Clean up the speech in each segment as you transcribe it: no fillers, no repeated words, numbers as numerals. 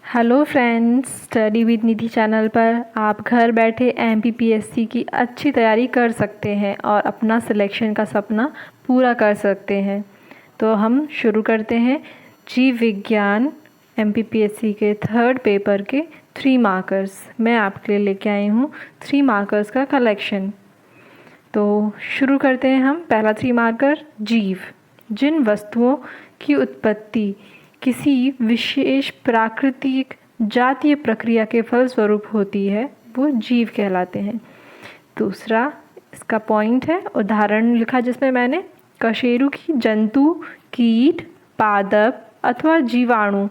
Hello friends, study with Nidhi channel पर आप घर बैठे एमपीपीएससी की अच्छी तैयारी कर सकते हैं और अपना सिलेक्शन का सपना पूरा कर सकते हैं। तो हम शुरू करते हैं जीव विज्ञान एमपीपीएससी के थर्ड पेपर के 3 मार्कर्स। मैं आपके लिए लेके आई हूँ 3 मार्कर्स का कलेक्शन। तो शुरू करते हैं हम। पहला 3 मार्कर, जीव। जिन वस्तुओं की उत्पत्ति किसी विशेष प्राकृतिक जातीय प्रक्रिया के फलस्वरूप होती है वो जीव कहलाते हैं। दूसरा इसका पॉइंट है, उदाहरण लिखा जिसमें मैंने कशेरुकी की जंतु, कीट, पादप अथवा जीवाणु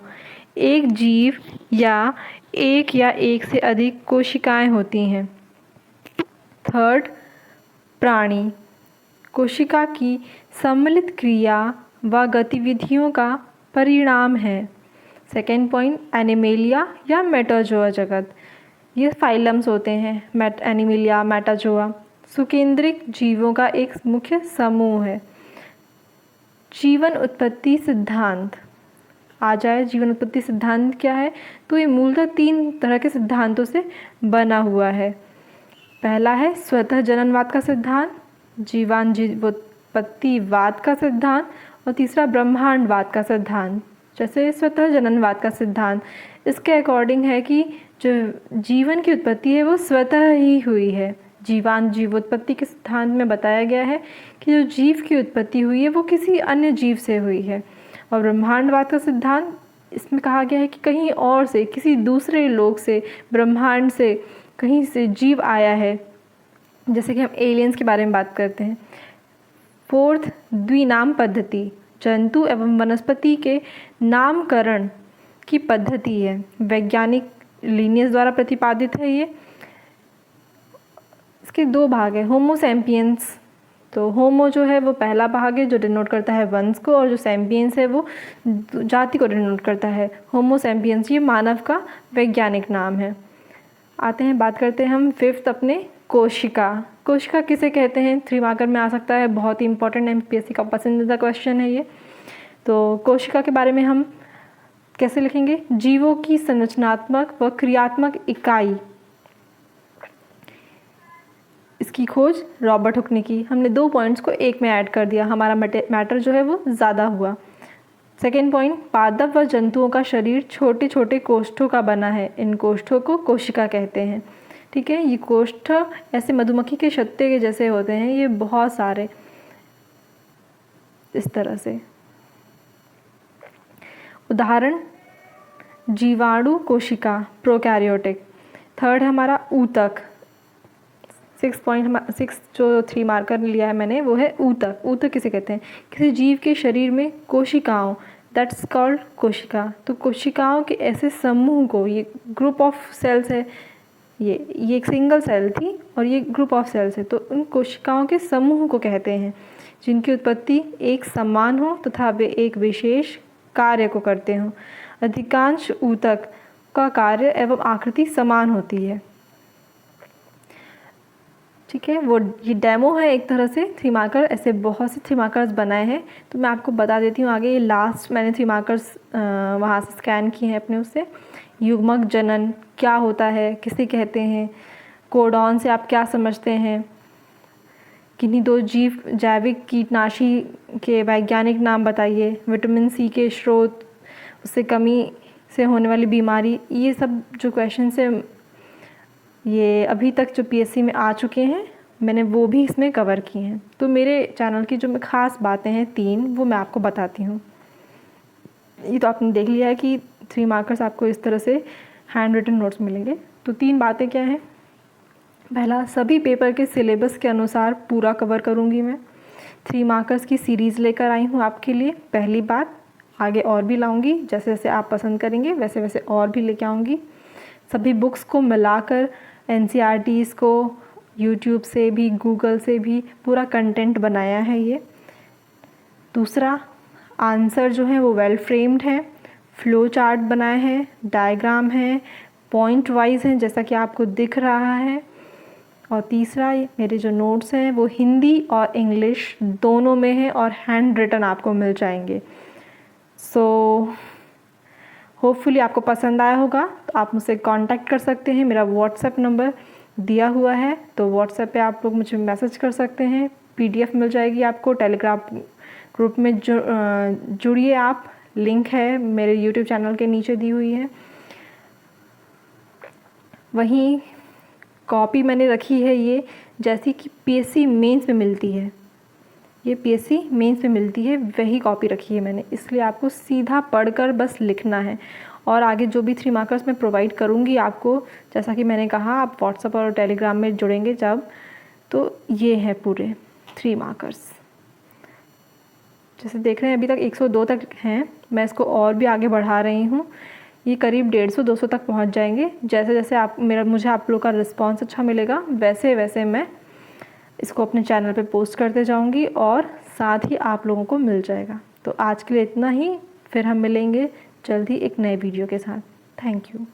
एक जीव या एक से अधिक कोशिकाएं होती हैं। थर्ड, प्राणी कोशिका की सम्मिलित क्रिया व गतिविधियों का परिणाम है। सेकेंड पॉइंट, एनिमेलिया या मेटाजोआ जगत, ये फाइलम्स होते हैं। एनिमेलिया, मेटाजोआ सुकेंद्रिक जीवों का एक मुख्य समूह है। जीवन उत्पत्ति सिद्धांत आ जाए, जीवन उत्पत्ति सिद्धांत क्या है? तो ये मूलतः 3 तरह के सिद्धांतों से बना हुआ है। पहला है स्वतः जननवाद का सिद्धांत, जीवोत्पत्तिवाद का सिद्धांत और तीसरा ब्रह्मांडवाद का सिद्धांत। जैसे स्वतः जननवाद का सिद्धांत, इसके अकॉर्डिंग है कि जो जीवन की उत्पत्ति है वो स्वतः ही हुई है। जीवोत्पत्ति के सिद्धांत में बताया गया है कि जो जीव की उत्पत्ति हुई है वो किसी अन्य जीव से हुई है। और ब्रह्मांडवाद का सिद्धांत, इसमें कहा गया है कि कहीं और से, किसी दूसरे लोक से, ब्रह्मांड से, कहीं से जीव आया है। जैसे कि हम एलियंस के बारे में बात करते हैं। फोर्थ, द्विनाम पद्धति जंतु एवं वनस्पति के नामकरण की पद्धति है। वैज्ञानिक लिनियस द्वारा प्रतिपादित है ये। इसके 2 भाग है। होमो सैम्पियंस, तो होमो जो है वो पहला भाग है जो डिनोट करता है वंश को, और जो सैम्पियंस है वो जाति को डिनोट करता है। होमो सैम्पियंस ये मानव का वैज्ञानिक नाम है। आते हैं, बात करते हैं हम फिफ्थ अपने कोशिका। कोशिका किसे कहते हैं? 3 मार्कर में आ सकता है, बहुत ही इंपॉर्टेंट एमपीएससी का पसंदीदा क्वेश्चन है ये। तो कोशिका के बारे में हम कैसे लिखेंगे? जीवों की संरचनात्मक व क्रियात्मक इकाई, इसकी खोज रॉबर्ट हुक ने की। हमने 2 पॉइंट्स को एक में ऐड कर दिया, हमारा मैटर जो है वो ज़्यादा हुआ। सेकेंड पॉइंट, पादप व जंतुओं का शरीर छोटे छोटे कोष्ठों का बना है। इन कोष्ठों को कोशिका कहते हैं। ठीक है, ये कोष्ठ ऐसे मधुमक्खी के छत्ते के जैसे होते हैं, ये बहुत सारे इस तरह से। उदाहरण, जीवाणु कोशिका, प्रोकैरियोटिक। थर्ड हमारा ऊतक। 6 जो 3 मार्कर लिया है मैंने वो है ऊतक। ऊतक किसे कहते हैं? किसी जीव के शरीर में कोशिकाओं, दैट्स कॉल्ड कोशिका। तो कोशिकाओं के ऐसे समूह को, ये ग्रुप ऑफ सेल्स है, ये एक सिंगल सेल थी और ये ग्रुप ऑफ सेल्स है, तो उन कोशिकाओं के समूह को कहते हैं जिनकी उत्पत्ति एक समान हो तथा वे एक विशेष कार्य को करते हों। अधिकांश ऊतक का कार्य एवं आकृति समान होती है। ठीक है, वो ये डेमो है एक तरह से। 3 मार्कर, ऐसे बहुत से 3 मार्कर्स बनाए हैं, तो मैं आपको बता देती हूँ आगे। ये लास्ट मैंने 3 मार्कर्स वहाँ से स्कैन किए हैं अपने उससे। युग्मक जनन क्या होता है, किसे कहते हैं? कोडॉन से आप क्या समझते हैं? किन्हीं 2 जैविक कीटनाशी के वैज्ञानिक नाम बताइए। विटामिन सी के स्रोत, उससे कमी से होने वाली बीमारी। ये सब जो क्वेश्चन है ये अभी तक जो पीएससी में आ चुके हैं, मैंने वो भी इसमें कवर किए हैं। तो मेरे चैनल की जो ख़ास बातें हैं 3, वो मैं आपको बताती हूँ। ये तो आपने देख लिया है कि 3 मार्कर्स आपको इस तरह से हैंड रिटन नोट्स मिलेंगे। तो 3 बातें क्या हैं? पहला, सभी पेपर के सिलेबस के अनुसार पूरा कवर करूँगी मैं। 3 मार्कर्स की सीरीज़ लेकर आई हूँ आपके लिए। पहली बात, आगे और भी लाऊंगी, जैसे जैसे आप पसंद करेंगे वैसे वैसे और भी लेके आऊँगी। सभी बुक्स को मिलाकर एनसीईआरटीज़ को यूट्यूब से भी, गूगल से भी पूरा कंटेंट बनाया है ये। दूसरा, आंसर जो है वो वेल फ्रेम्ड है, फ्लो चार्ट बनाए हैं, डायग्राम है, पॉइंट वाइज हैं जैसा कि आपको दिख रहा है। और तीसरा, मेरे जो नोट्स हैं वो हिंदी और इंग्लिश दोनों में हैं और हैंड रिटन आपको मिल जाएंगे। सो होपफुली आपको पसंद आया होगा, तो आप मुझसे कांटेक्ट कर सकते हैं। मेरा व्हाट्सएप नंबर दिया हुआ है, तो व्हाट्सएप पे आप लोग मुझे मैसेज कर सकते हैं। PDF मिल जाएगी आपको। टेलीग्राम ग्रुप में जुड़िए आप, लिंक है मेरे यूट्यूब चैनल के नीचे दी हुई है। वहीं कॉपी मैंने रखी है ये, जैसी कि PSC मेंस में मिलती है, ये PSC मेंस में मिलती है, वही कॉपी रखी है मैंने। इसलिए आपको सीधा पढ़कर बस लिखना है। और आगे जो भी 3 मार्कर्स मैं प्रोवाइड करूँगी आपको, जैसा कि मैंने कहा आप व्हाट्सएप और टेलीग्राम में जुड़ेंगे जब, तो ये है पूरे 3 मार्कर्स। जैसे देख रहे हैं अभी तक 102 तक हैं, मैं इसको और भी आगे बढ़ा रही हूँ। ये करीब 150-200 तक पहुँच जाएंगे। जैसे जैसे मुझे आप लोग का रिस्पॉन्स अच्छा मिलेगा, वैसे वैसे मैं इसको अपने चैनल पे पोस्ट करते जाऊंगी और साथ ही आप लोगों को मिल जाएगा। तो आज के लिए इतना ही, फिर हम मिलेंगे जल्द ही एक नए वीडियो के साथ। Thank you.